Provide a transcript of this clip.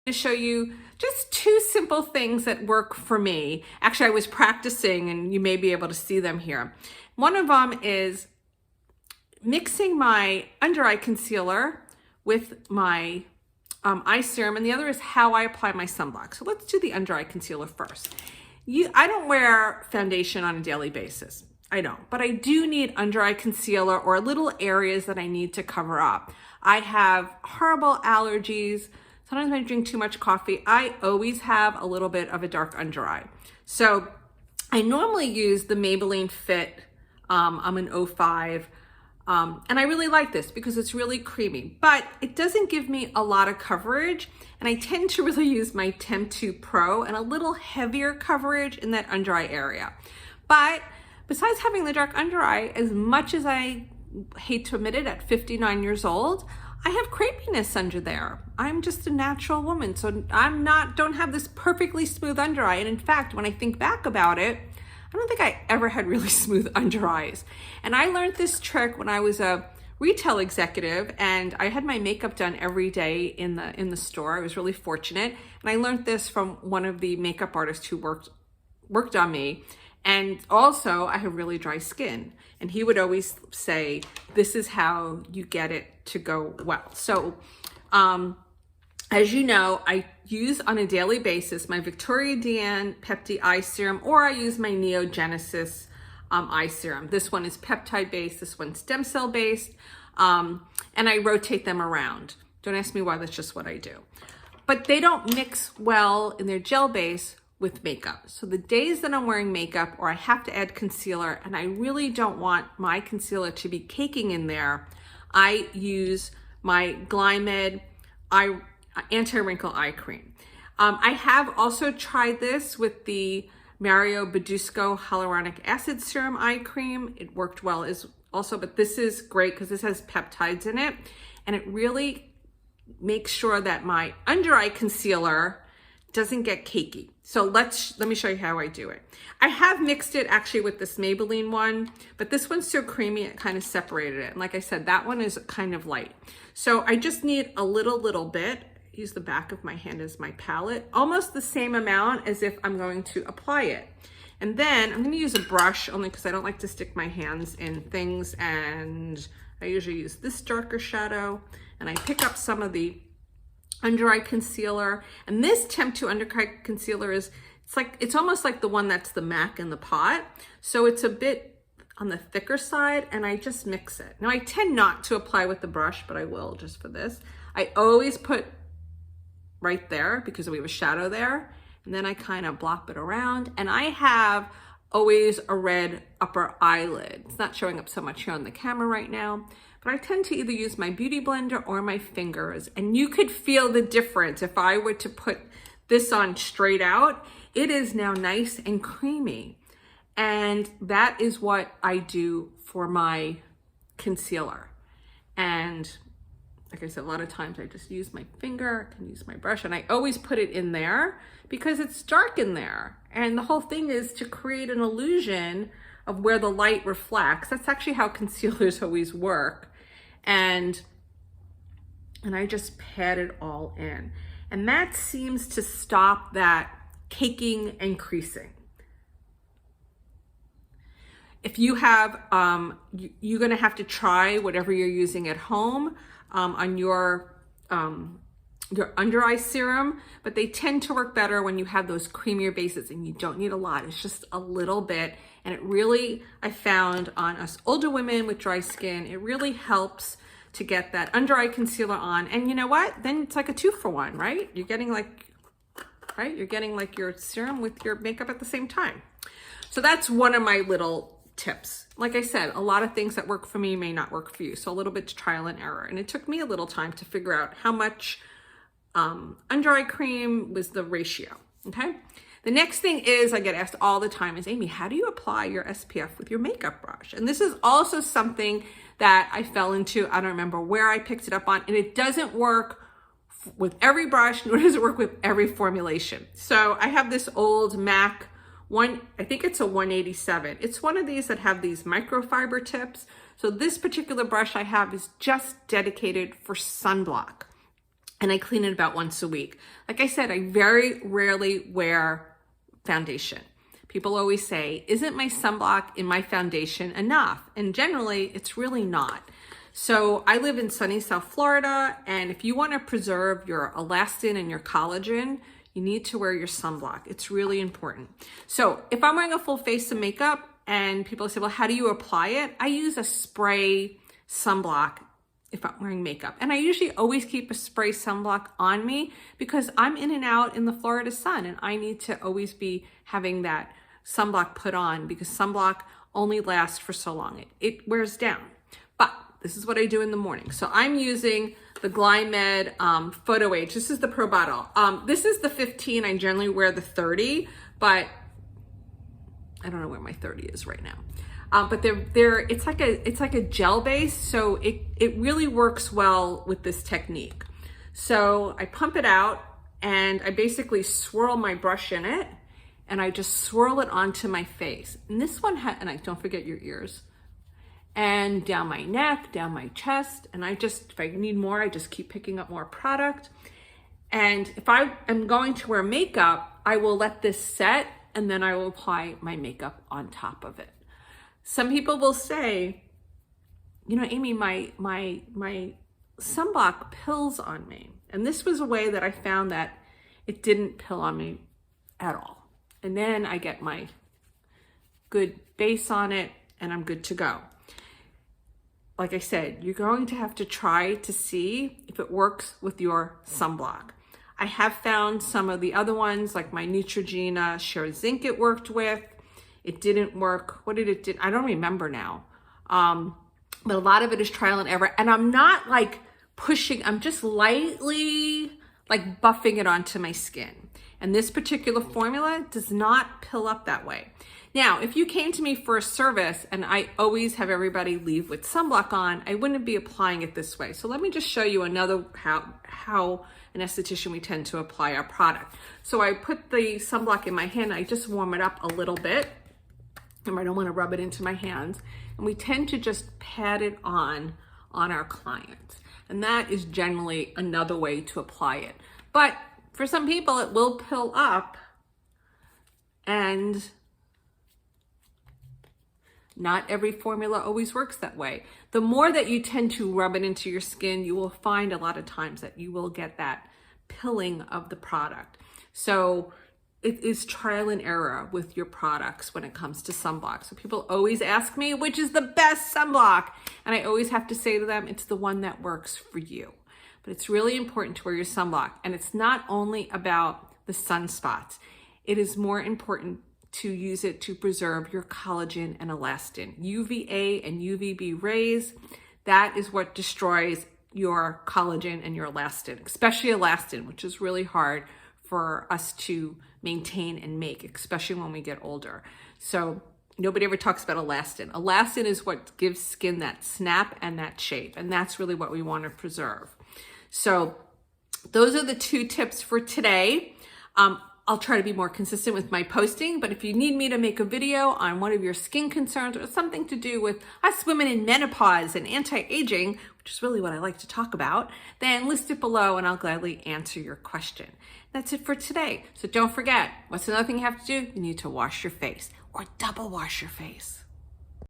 to show you just two simple things that work for me. Actually, I was practicing and you may be able to see them here. One of them is mixing my under eye concealer with my eye serum, and the other is how I apply my sunblock. So let's do the under eye concealer first. I don't wear foundation on a daily basis. I don't, but I do need under eye concealer or little areas that I need to cover up. I have horrible allergies. Sometimes when I drink too much coffee, I always have a little bit of a dark under eye. So I normally use the Maybelline Fit. I'm an 05. And I really like this because it's really creamy, but it doesn't give me a lot of coverage. And I tend to really use my Temp 2 Pro and a little heavier coverage in that under eye area. But besides having the dark under eye, as much as I hate to admit it, at 59 years old, I have crepiness under there. I'm just a natural woman, so don't have this perfectly smooth under eye. And in fact, when I think back about it, I don't think I ever had really smooth under eyes. And I learned this trick when I was a retail executive and I had my makeup done every day in the store. I was really fortunate. And I learned this from one of the makeup artists who worked on me. And also I have really dry skin. And he would always say, this is how you get it to go well. So, as you know, I use on a daily basis my Victoria Deanne Pepti Eye Serum, or I use my Neogenesis Eye Serum. This one is peptide based, this one's stem cell based, and I rotate them around. Don't ask me why, that's just what I do. But they don't mix well in their gel base with makeup. So the days that I'm wearing makeup or I have to add concealer and I really don't want my concealer to be caking in there, I use my Glymed Anti-Wrinkle Eye Cream. I have also tried this with the Mario Badescu Hyaluronic Acid Serum Eye Cream. It worked well as also, but this is great because this has peptides in it and it really makes sure that my under eye concealer doesn't get cakey. So let me show you how I do it. I have mixed it actually with this Maybelline one, but this one's so creamy it kind of separated it. And like I said, that one is kind of light. So I just need a little bit. Use the back of my hand as my palette, almost the same amount as if I'm going to apply it. And then I'm going to use a brush only because I don't like to stick my hands in things, and I usually use this darker shadow, and I pick up some of the under eye concealer. And this Temp 2 under eye concealer it's almost like the one that's the MAC in the pot. So it's a bit on the thicker side, and I just mix it. Now I tend not to apply with the brush, but I will just for this. I always put right there because we have a shadow there, and then I kind of blop it around. And I have always a red upper eyelid. It's not showing up so much here on the camera right now, but I tend to either use my beauty blender or my fingers, and you could feel the difference. If I were to put this on straight out, it is now nice and creamy. And that is what I do for my concealer. And like I said, a lot of times I just use my finger, I can use my brush, and I always put it in there because it's dark in there. And the whole thing is to create an illusion of where the light reflects. That's actually how concealers always work. And I just pat it all in. And that seems to stop that caking and creasing. If you have, you're gonna have to try whatever you're using at home on your under eye serum, but they tend to work better when you have those creamier bases and you don't need a lot. It's just a little bit. And it really, I found on us older women with dry skin, it really helps to get that under eye concealer on. And you know what? Then it's like a 2-for-1, right? You're getting like, You're getting like your serum with your makeup at the same time. So that's one of my little tips. Like I said, a lot of things that work for me may not work for you. So a little bit trial and error. And it took me a little time to figure out how much under eye cream was the ratio, okay? The next thing is I get asked all the time is, Amy, how do you apply your SPF with your makeup brush? And this is also something that I fell into. I don't remember where I picked it up on, and it doesn't work with every brush, nor does it work with every formulation. So I have this old MAC one, I think it's a 187. It's one of these that have these microfiber tips. So this particular brush I have is just dedicated for sunblock. and I clean it about once a week. Like I said, I very rarely wear foundation. People always say, isn't my sunblock in my foundation enough? And generally, it's really not. So I live in sunny South Florida, and if you want to preserve your elastin and your collagen, you need to wear your sunblock. It's really important. So if I'm wearing a full face of makeup and people say, well, how do you apply it? I use a spray sunblock if I'm wearing makeup. And I usually always keep a spray sunblock on me because I'm in and out in the Florida sun, and I need to always be having that sunblock put on because sunblock only lasts for so long. It wears down. But this is what I do in the morning. So I'm using the Glymed Photo Age. This is the Pro Bottle. This is the 15. I generally wear the 30, but I don't know where my 30 is right now. But it's like a gel base, so it really works well with this technique. So I pump it out and I basically swirl my brush in it, and I just swirl it onto my face. And this one and don't forget your ears. And down my neck, down my chest, and if I need more, I just keep picking up more product. And if I am going to wear makeup, I will let this set, and then I will apply my makeup on top of it. Some people will say, you know, Amy, my sunblock pills on me. And this was a way that I found that it didn't pill on me at all. And then I get my good base on it, and I'm good to go. Like I said, you're going to have to try to see if it works with your sunblock. I have found some of the other ones, like my Neutrogena Sheer Zinc it worked with. It didn't work. What did it do? I don't remember now. But a lot of it is trial and error. And I'm not like pushing, I'm just lightly like buffing it onto my skin. And this particular formula does not pill up that way. Now, if you came to me for a service and I always have everybody leave with sunblock on, I wouldn't be applying it this way. So let me just show you another how an esthetician we tend to apply our product. So I put the sunblock in my hand, I just warm it up a little bit. And I don't want to rub it into my hands. And we tend to just pat it on our clients. And that is generally another way to apply it. But for some people, it will pill up, and not every formula always works that way. The more that you tend to rub it into your skin, you will find a lot of times that you will get that pilling of the product. So it is trial and error with your products when it comes to sunblock. So people always ask me, which is the best sunblock? And I always have to say to them, it's the one that works for you. But it's really important to wear your sunblock. And it's not only about the sunspots. It is more important to use it to preserve your collagen and elastin. UVA and UVB rays, that is what destroys your collagen and your elastin, especially elastin, which is really hard for us to maintain and make, especially when we get older. So nobody ever talks about elastin. Elastin is what gives skin that snap and that shape, and that's really what we want to preserve. So those are the 2 tips for today. I'll try to be more consistent with my posting, but if you need me to make a video on one of your skin concerns or something to do with us women in menopause and anti-aging, which is really what I like to talk about, then list it below and I'll gladly answer your question. That's it for today. So don't forget, what's another thing you have to do? You need to wash your face, or double wash your face.